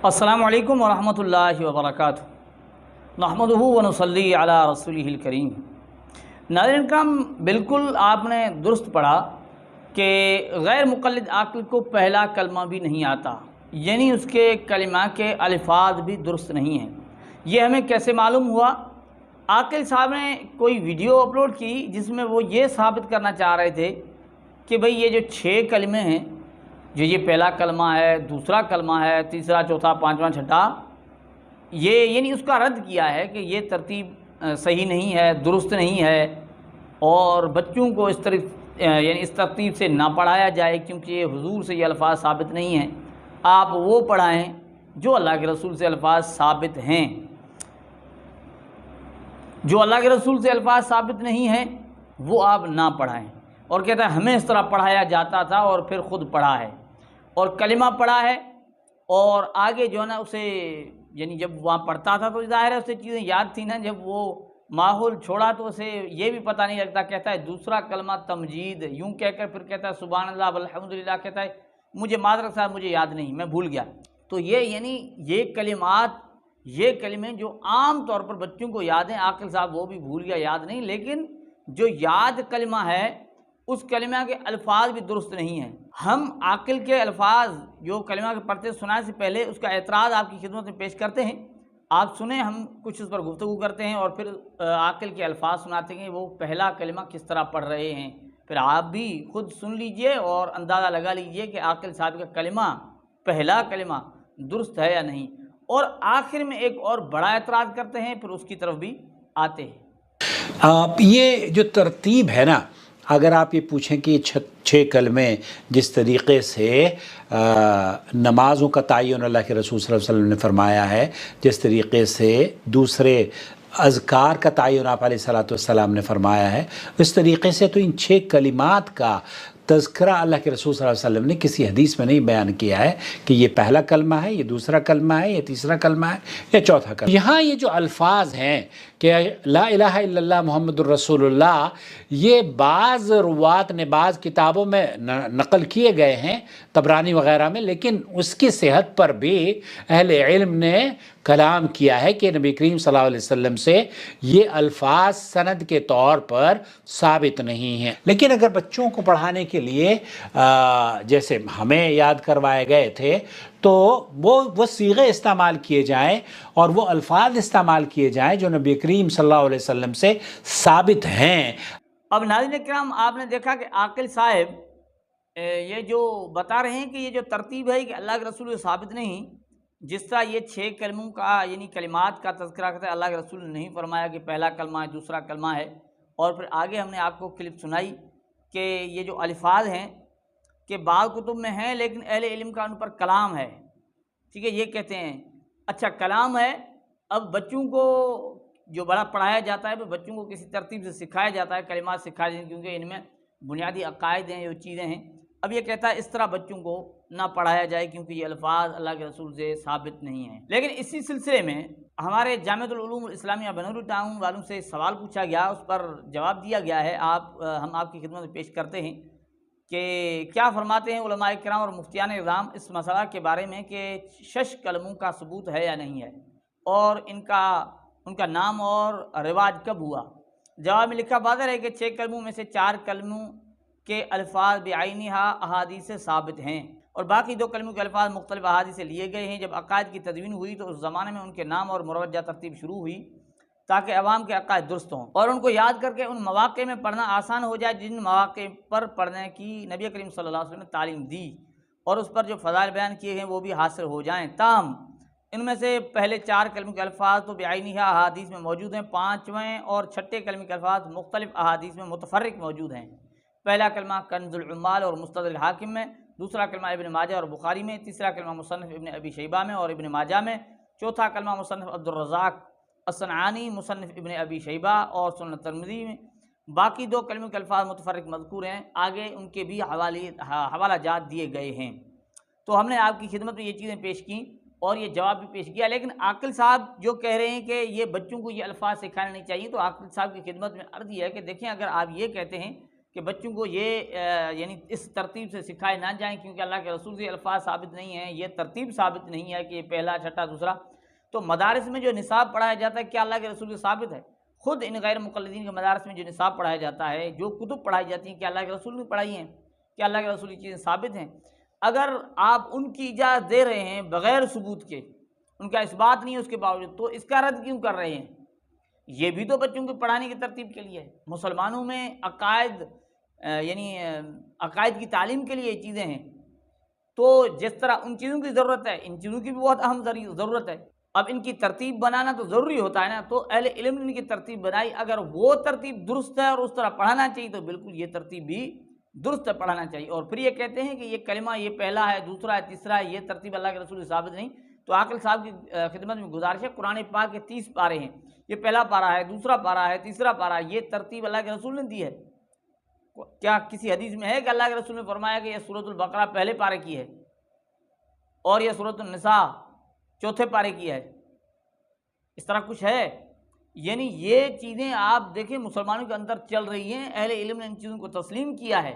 السلام علیکم ورحمۃ اللہ وبرکاتہ۔ نحمدہ ونصلی علی رسولہ الکریم۔ ناظرین کرام، بالکل آپ نے درست پڑھا کہ غیر مقلد عاقل کو پہلا کلمہ بھی نہیں آتا، یعنی اس کے کلمہ کے الفاظ بھی درست نہیں ہیں۔ یہ ہمیں کیسے معلوم ہوا؟ عاقل صاحب نے کوئی ویڈیو اپلوڈ کی جس میں وہ یہ ثابت کرنا چاہ رہے تھے کہ بھئی یہ جو 6 کلمے ہیں، جو یہ پہلا کلمہ ہے، دوسرا کلمہ ہے، تیسرا، چوتھا، پانچواں، چھٹا، یہ یعنی اس کا رد کیا ہے کہ یہ ترتیب صحیح نہیں ہے، درست نہیں ہے، اور بچوں کو اس ترتیب سے نہ پڑھایا جائے، کیونکہ یہ حضور سے یہ الفاظ ثابت نہیں ہیں۔ آپ وہ پڑھائیں جو اللہ کے رسول سے الفاظ ثابت ہیں۔ جو اللہ کے رسول سے الفاظ ثابت نہیں ہیں وہ آپ نہ پڑھائیں۔ اور کہتا ہے ہمیں اس طرح پڑھایا جاتا تھا اور پھر خود پڑھا ہے اور کلمہ پڑھا ہے، اور آگے جو ہے نا اسے یعنی جب وہاں پڑھتا تھا تو ظاہر ہے اسے چیزیں یاد تھیں نا، جب وہ ماحول چھوڑا تو اسے یہ بھی پتہ نہیں لگتا۔ کہتا ہے دوسرا کلمہ تمجید، یوں کہہ کر پھر کہتا ہے سبحان اللہ والحمدللہ، کہتا ہے مجھے معذرت صاحب مجھے یاد نہیں، میں بھول گیا۔ تو یہ یعنی یہ کلمات، یہ کلمے جو عام طور پر بچوں کو یاد ہیں، عاقل صاحب وہ بھی بھول گیا، یاد نہیں، لیکن جو یاد کلمہ ہے اس کلمہ کے الفاظ بھی درست نہیں ہیں۔ ہم عاقل کے الفاظ جو کلمہ کے پڑھتے سنانے سے پہلے اس کا اعتراض آپ کی خدمت میں پیش کرتے ہیں، آپ سنیں، ہم کچھ اس پر گفتگو کرتے ہیں اور پھر عاقل کے الفاظ سناتے ہیں وہ پہلا کلمہ کس طرح پڑھ رہے ہیں۔ پھر آپ بھی خود سن لیجئے اور اندازہ لگا لیجئے کہ عاقل صاحب کا کلمہ، پہلا کلمہ درست ہے یا نہیں، اور آخر میں ایک اور بڑا اعتراض کرتے ہیں، پھر اس کی طرف بھی آتے ہیں۔ یہ جو ترتیب ہے نا، اگر آپ یہ پوچھیں کہ 6 کلمے جس طریقے سے نمازوں کا تعین اللہ کے رسول صلی اللہ علیہ وسلم نے فرمایا ہے، جس طریقے سے دوسرے اذکار کا تعین آپ علیہ السلام نے فرمایا ہے، اس طریقے سے تو ان 6 کلمات کا تذکرہ اللہ کے رسول صلی اللہ علیہ وسلم نے کسی حدیث میں نہیں بیان کیا ہے کہ یہ پہلا کلمہ ہے، یہ دوسرا کلمہ ہے، یہ تیسرا کلمہ ہے، یا چوتھا کلمہ۔ یہاں یہ جو الفاظ ہیں کہ لا الہ الا اللہ محمد الرسول اللہ، یہ بعض روات نے بعض کتابوں میں نقل کیے گئے ہیں، طبرانی وغیرہ میں، لیکن اس کی صحت پر بھی اہل علم نے کلام کیا ہے کہ نبی کریم صلی اللہ علیہ وسلم سے یہ الفاظ سند کے طور پر ثابت نہیں ہیں۔ لیکن اگر بچوں کو پڑھانے کے لیے جیسے ہمیں یاد کروائے گئے تھے تو وہ صیغے استعمال کیے جائیں اور وہ الفاظ استعمال کیے جائیں جو نبی کریم صلی اللہ علیہ وسلم سے ثابت ہیں۔ اب ناظرین کرام، آپ نے دیکھا کہ عاقل صاحب یہ جو بتا رہے ہیں کہ یہ جو ترتیب ہے کہ اللہ کے رسول سے ثابت نہیں، جس طرح یہ 6 کلموں کا یعنی کلمات کا تذکرہ کرتا ہے، اللہ کے رسول نے نہیں فرمایا کہ پہلا کلمہ ہے، دوسرا کلمہ ہے، اور پھر آگے ہم نے آپ کو کلپ سنائی کہ یہ جو الفاظ ہیں کہ بعض کتب میں ہیں لیکن اہل علم کا ان پر کلام ہے، ٹھیک ہے، یہ کہتے ہیں اچھا کلام ہے۔ اب بچوں کو جو بڑا پڑھایا جاتا ہے، بچوں کو کسی ترتیب سے سکھایا جاتا ہے، کلمات سکھائے جاتے ہیں کیونکہ ان میں بنیادی عقائد ہیں، جو چیزیں ہیں۔ اب یہ کہتا ہے اس طرح بچوں کو نہ پڑھایا جائے کیونکہ یہ الفاظ اللہ کے رسول سے ثابت نہیں ہیں۔ لیکن اسی سلسلے میں ہمارے جامعۃ العلوم الاسلامیہ بنوری ٹاؤن والوں سے سوال پوچھا گیا، اس پر جواب دیا گیا ہے، ہم آپ کی خدمت میں پیش کرتے ہیں کہ کیا فرماتے ہیں علماء کرام اور مفتیان اعظام اس مسئلہ کے بارے میں کہ 6 کلموں کا ثبوت ہے یا نہیں ہے، اور ان کا نام اور رواج کب ہوا۔ جواب میں لکھا واضح ہے کہ 6 کلموں میں سے 4 کلموں کے الفاظ بعینہا احادیث سے ثابت ہیں، اور باقی 2 کلموں کے الفاظ مختلف احادیث سے لیے گئے ہیں۔ جب عقائد کی تدوین ہوئی تو اس زمانے میں ان کے نام اور مروجہ ترتیب شروع ہوئی تاکہ عوام کے عقائد درست ہوں اور ان کو یاد کر کے ان مواقع میں پڑھنا آسان ہو جائے جن مواقع پر پڑھنے کی نبی کریم صلی اللہ علیہ وسلم نے تعلیم دی، اور اس پر جو فضائل بیان کیے ہیں وہ بھی حاصل ہو جائیں۔ تاہم ان میں سے پہلے 4 کلموں کے الفاظ تو بعینہا احادیث میں موجود ہیں، 5ویں اور 6 کلمے کے الفاظ مختلف احادیث میں متفرق موجود ہیں۔ پہلا کلمہ کنز العمال اور مستدرک الحاکم میں، دوسرا کلمہ ابن ماجہ اور بخاری میں، تیسرا کلمہ مصنف ابن ابی شیبہ میں اور ابن ماجہ میں، چوتھا کلمہ مصنف عبدالرزاق الصنعانی مصنف ابن ابی شیبہ اور سنن ترمذی میں۔ باقی 2 کلموں کے الفاظ متفرق مذکور ہیں، آگے ان کے بھی حوالہ جات دیے گئے ہیں۔ تو ہم نے آپ کی خدمت میں یہ چیزیں پیش کیں اور یہ جواب بھی پیش کیا، لیکن عاقل صاحب جو کہہ رہے ہیں کہ یہ بچوں کو یہ الفاظ سکھانے نہیں چاہیے، تو عاقل صاحب کی خدمت میں عرض یہ ہے کہ دیکھیں، اگر آپ یہ کہتے ہیں کہ بچوں کو یہ یعنی اس ترتیب سے سکھائے نہ جائیں، کیونکہ اللہ کے رسول سے الفاظ ثابت نہیں ہیں، یہ ترتیب ثابت نہیں ہے کہ یہ پہلا چھٹا دوسرا۔ تو مدارس میں جو نصاب پڑھایا جاتا ہے کیا اللہ کے رسول سے ثابت ہے؟ خود ان غیر مقلدین کے مدارس میں جو نصاب پڑھایا جاتا ہے، جو کتب پڑھائی جاتی ہیں، کیا اللہ کے رسول نے پڑھائی ہیں؟ کیا اللہ کے رسول کی چیزیں ثابت ہیں؟ اگر آپ ان کی اجازت دے رہے ہیں بغیر ثبوت کے، ان کا اس بات نہیں ہے اس کے باوجود، تو اس کا رد کیوں کر رہے ہیں؟ یہ بھی تو بچوں کو پڑھانے کی ترتیب کے لیے ہے۔ مسلمانوں میں عقائد یعنی عقائد کی تعلیم کے لیے یہ چیزیں ہیں، تو جس طرح ان چیزوں کی ضرورت ہے، ان چیزوں کی بھی بہت اہم ضرورت ہے۔ اب ان کی ترتیب بنانا تو ضروری ہوتا ہے نا، تو اہل علم نے ان کی ترتیب بنائی، اگر وہ ترتیب درست ہے اور اس طرح پڑھانا چاہیے تو بالکل یہ ترتیب بھی درست پڑھانا چاہیے۔ اور پھر یہ کہتے ہیں کہ یہ کلمہ یہ پہلا ہے، دوسرا ہے، تیسرا ہے، یہ ترتیب اللہ کے رسول سے ثابت نہیں۔ تو عاقل صاحب کی خدمت میں گزارش ہے، قرآن پاک کے 30 پارے ہیں، یہ پہلا پارہ ہے، دوسرا پارہ ہے، تیسرا پارہ ہے، یہ ترتیب اللہ کے رسول نے دی ہے۔ کیا کسی حدیث میں ہے کہ اللہ کے رسول نے فرمایا کہ یہ سورۃ البقرہ پہلے پارے کی ہے اور یہ سورۃ النساء چوتھے پارے کی ہے؟ اس طرح کچھ ہے؟ یعنی یہ چیزیں آپ دیکھیں مسلمانوں کے اندر چل رہی ہیں، اہل علم نے ان چیزوں کو تسلیم کیا ہے،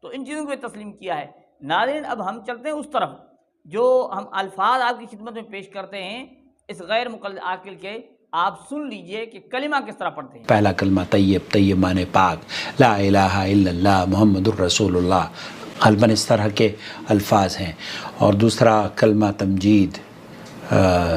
تو ان چیزوں کو تسلیم کیا ہے۔ ناظرین اب ہم چلتے ہیں اس طرف جو ہم الفاظ آپ کی خدمت میں پیش کرتے ہیں اس غیر مقلد عاقل کے، آپ سن لیجئے کہ کلمہ کس طرح پڑھتے ہیں۔ پہلا کلمہ طیب، طیب معنی پاک، لا الہ الا اللہ محمد الرسول اللہ، غالباً اس طرح کے الفاظ ہیں۔ اور دوسرا کلمہ تمجید،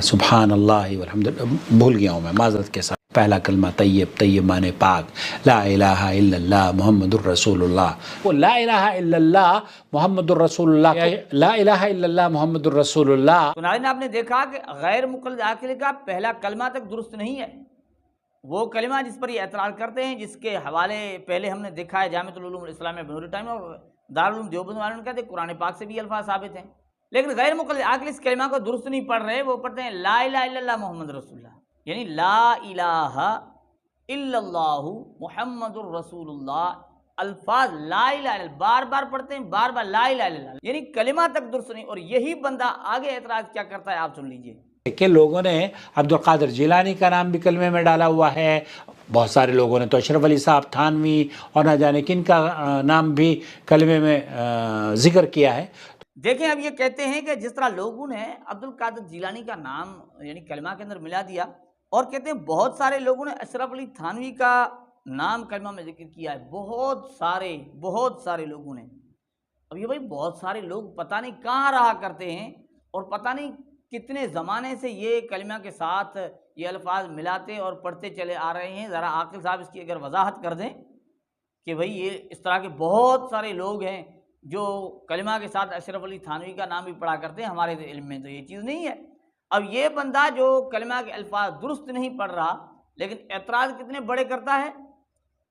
سبحان اللہ والحمد للہ، بھول گیا ہوں میں معذرت کے ساتھ۔ پہلا کلمہ طیب، طیب معنی پاک، لا الہ الا اللہ محمد الرسول اللہ۔ وہ لا الہ الا اللہ محمد الرسول اللہ، لا الہ الا اللہ محمد الرسول اللہ۔ تو ناظرین آپ نے دیکھا کہ غیر مقلد عاقل کا پہلا کلمہ تک درست نہیں ہے، وہ کلمہ جس پر یہ اعتراض کرتے ہیں، جس کے حوالے پہلے ہم نے دیکھا ہے جامعۃ العلوم الاسلامیہ بنور ٹائم اور دارالعلوم دیوبند والوں نے کہتے ہیں قرآن پاک سے بھی الفاظ ثابت ہیں، لیکن غیر مقلد عاقل اس کلمہ کو درست نہیں پڑھ رہے، وہ پڑھتے ہیں لا الہ الا اللہ محمد رسول اللہ، یعنی لا الہ الا اللہ محمد الرسول اللہ، الفاظ لا الہ الا اللہ بار بار پڑھتے ہیں، بار بار لا الہ الا اللہ، یعنی کلمہ تک درست نہیں۔ اور یہی بندہ آگے اعتراض کیا کرتا ہے آپ سن لیجئے کہ لوگوں نے عبد القادر جیلانی کا نام بھی کلمے میں ڈالا ہوا ہے، بہت سارے لوگوں نے تو اشرف علی صاحب تھانوی اور نہ جانے کن کا نام بھی کلمے میں ذکر کیا ہے۔ دیکھیں اب یہ کہتے ہیں کہ جس طرح لوگوں نے عبد القادر جیلانی کا نام یعنی کلمہ کے اندر ملا دیا، اور کہتے ہیں بہت سارے لوگوں نے اشرف علی تھانوی کا نام کلمہ میں ذکر کیا ہے، بہت سارے لوگوں نے۔ اب یہ بھائی بہت سارے لوگ پتہ نہیں کہاں رہا کرتے ہیں اور پتہ نہیں کتنے زمانے سے یہ کلمہ کے ساتھ یہ الفاظ ملاتے اور پڑھتے چلے آ رہے ہیں۔ ذرا عاقل صاحب اس کی اگر وضاحت کر دیں کہ بھئی یہ اس طرح کے بہت سارے لوگ ہیں جو کلمہ کے ساتھ اشرف علی تھانوی کا نام بھی پڑھا کرتے ہیں، ہمارے علم میں تو یہ چیز نہیں ہے۔ اب یہ بندہ جو کلمہ کے الفاظ درست نہیں پڑھ رہا لیکن اعتراض کتنے بڑے کرتا ہے،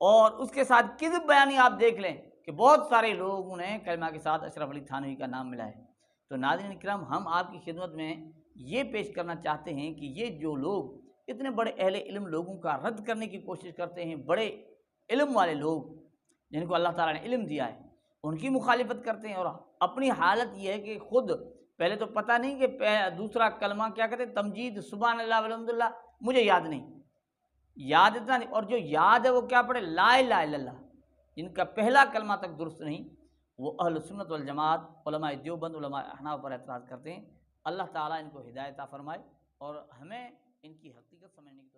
اور اس کے ساتھ کذب بیانی آپ دیکھ لیں کہ بہت سارے لوگوں نے کلمہ کے ساتھ اشرف علی تھانوی کا نام ملا ہے۔ تو ناظرین کرام ہم آپ کی خدمت میں یہ پیش کرنا چاہتے ہیں کہ یہ جو لوگ اتنے بڑے اہل علم لوگوں کا رد کرنے کی کوشش کرتے ہیں، بڑے علم والے لوگ جن کو اللہ تعالیٰ نے علم دیا ہے، ان کی مخالفت کرتے ہیں، اور اپنی حالت یہ ہے کہ خود پہلے تو پتہ نہیں کہ دوسرا کلمہ کیا کہتے ہیں، تمجید، سبحان اللہ والحمد للہ، مجھے یاد نہیں، یاد اتنا نہیں، اور جو یاد ہے وہ کیا پڑھے، لا الہ الا اللہ، جن کا پہلا کلمہ تک درست نہیں، وہ اہل سنت والجماعت، علماء دیوبند، علماء احناف پر اعتراض کرتے ہیں۔ اللہ تعالیٰ ان کو ہدایت عطا فرمائے اور ہمیں ان کی حقیقت سمجھنے کی